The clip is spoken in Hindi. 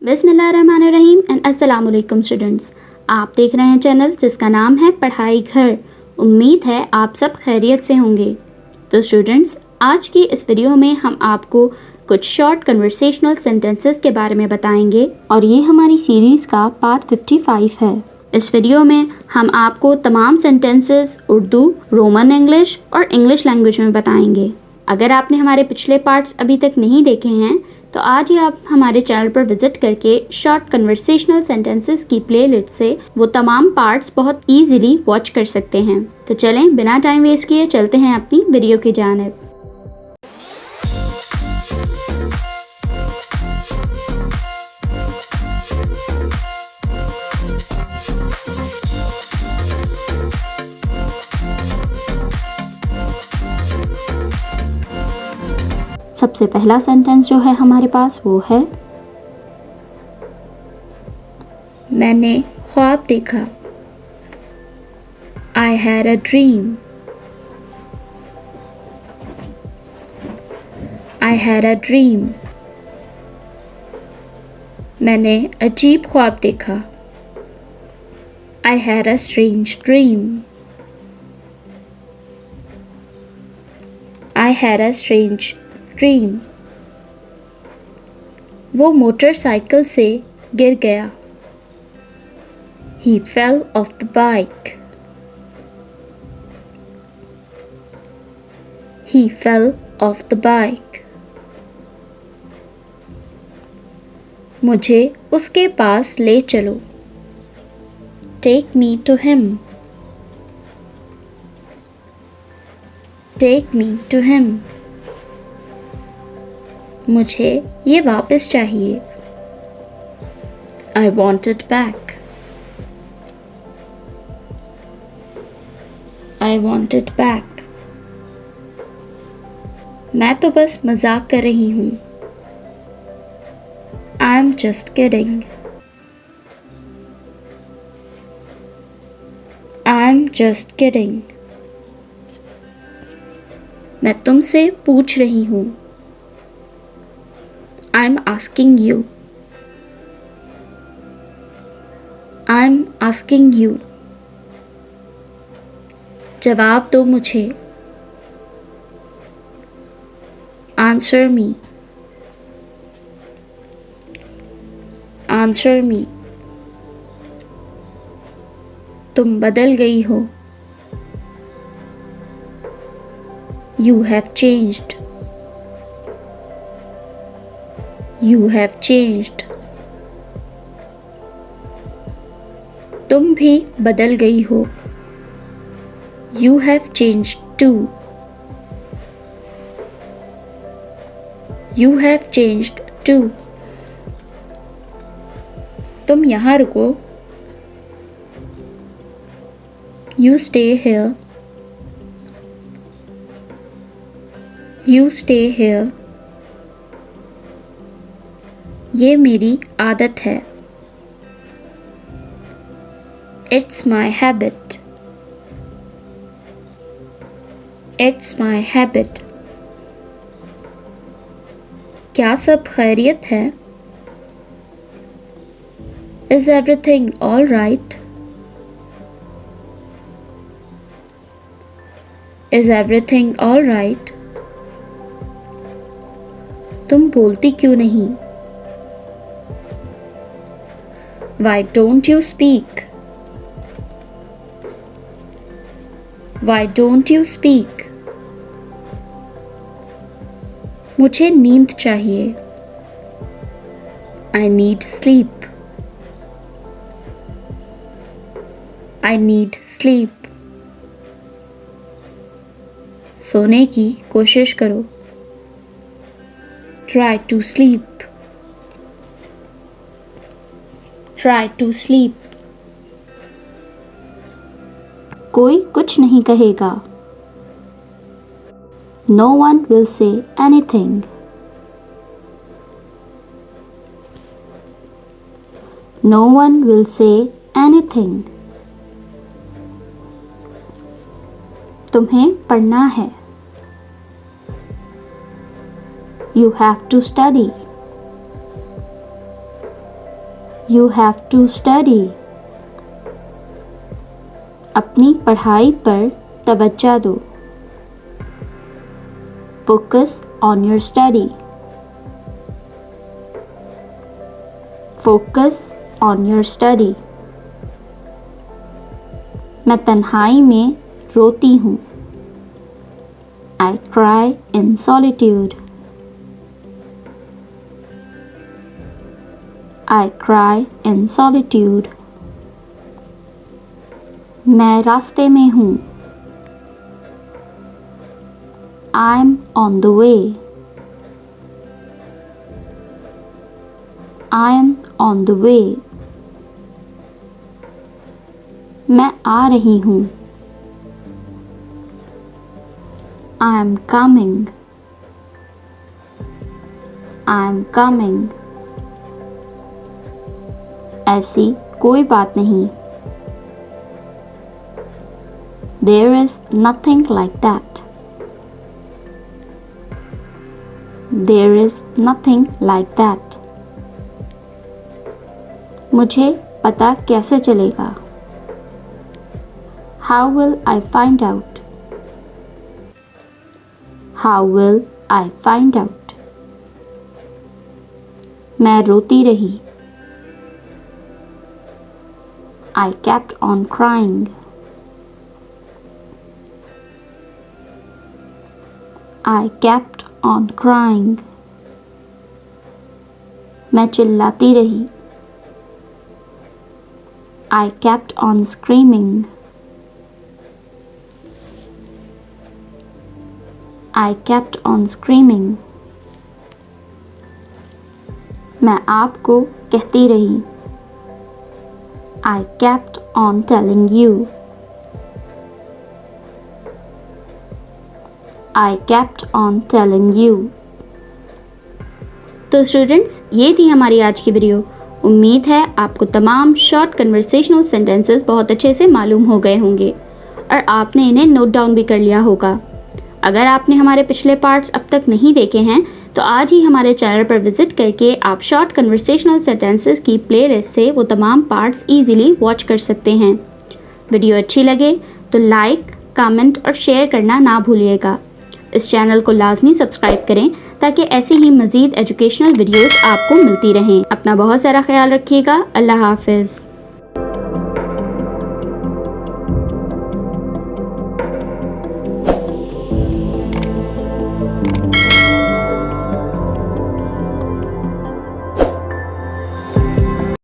बिस्मिल्लाहिर्रहमानिर्रहीम एंड अस्सलाम वालेकुम स्टूडेंट्स। आप देख रहे हैं चैनल जिसका नाम है पढ़ाई घर। उम्मीद है आप सब खैरियत से होंगे। तो स्टूडेंट्स, आज की इस वीडियो में हम आपको कुछ शॉर्ट कन्वर्सेशनल सेंटेंसेस के बारे में बताएंगे और ये हमारी सीरीज़ का पार्ट 55 है। इस वीडियो में हम आपको तमाम सेंटेंसेस उर्दू, रोमन इंग्लिश और इंग्लिश लैंग्वेज में बताएंगे। अगर आपने हमारे पिछले पार्ट्स अभी तक नहीं देखे हैं तो आज ही आप हमारे चैनल पर विजिट करके शॉर्ट कन्वर्सेशनल सेंटेंसेस की प्लेलिस्ट से वो तमाम पार्ट्स बहुत इजीली वॉच कर सकते हैं। तो चलें बिना टाइम वेस्ट किए चलते हैं अपनी वीडियो की जानिब। सबसे पहला सेंटेंस जो है हमारे पास वो है मैंने ख्वाब देखा। I had a dream. I had a dream. मैंने अजीब ख्वाब देखा। I had a strange dream. I had a strange dream. वो मोटरसाइकिल से गिर गया। He fell off the bike. He fell off the bike. मुझे उसके पास ले चलो। Take me to him. Take me to him. मुझे ये वापस चाहिए। I want it back. I want it back. मैं तो बस मजाक कर रही हूँ। I'm just kidding. I'm just kidding. मैं तुमसे पूछ रही हूँ। I'm asking you. I'm asking you. जवाब दो मुझे। Answer me. Answer me. तुम बदल गई हो। You have changed. You have changed. तुम भी बदल गई हो। You have changed too. You have changed too. तुम यहाँ रुको। You stay here. You stay here. ये मेरी आदत है। It's my habit. It's my habit. क्या सब खैरियत है? Is everything all right? Is everything all right? तुम बोलती क्यों नहीं? Why don't you speak? Why don't you speak? मुझे नींद चाहिए। I need sleep. I need sleep. सोने की कोशिश करो। Try to sleep. Try to sleep. कोई कुछ नहीं कहेगा। No one will say anything. No one will say anything. तुम्हें पढ़ना है। You have to study. You have to study. अपनी पढ़ाई पर तवज्जो दो. Focus on your study. Focus on your study. मैं तन्हाई में रोती हूँ. I cry in solitude. I cry in solitude. मैं रास्ते में हूँ. I'm on the way. I'm on the way. मैं आ रही हूँ. I'm coming. I'm coming. ऐसी कोई बात नहीं. There is nothing like that. There is nothing like that. मुझे पता कैसे चलेगा? How will I find out? How will I find out? मैं रोती रही. I kept on crying. I kept on crying. मैं चिल्लाती रही. I kept on screaming. I kept on screaming. मैं आपको कहती रही. I kept on telling you. I kept on telling you. तो स्टूडेंट्स, ये थी हमारी आज की वीडियो. उम्मीद है आपको तमाम शॉर्ट कन्वर्सेशनल सेंटेंसेस बहुत अच्छे से मालूम हो गए होंगे और आपने इन्हें नोट डाउन भी कर लिया होगा. अगर आपने हमारे पिछले पार्ट्स अब तक नहीं देखे हैं तो आज ही हमारे चैनल पर विजिट करके आप शॉर्ट कन्वर्सेशनल सेंटेंसेस की प्लेलिस्ट से वो तमाम पार्ट्स इजीली वॉच कर सकते हैं. वीडियो अच्छी लगे तो लाइक, कमेंट और शेयर करना ना भूलिएगा. इस चैनल को लाजमी सब्सक्राइब करें ताकि ऐसी ही मज़ीद एजुकेशनल वीडियोस आपको मिलती रहें. अपना बहुत सारा ख्याल रखिएगा. अल्लाह हाफ़िज़.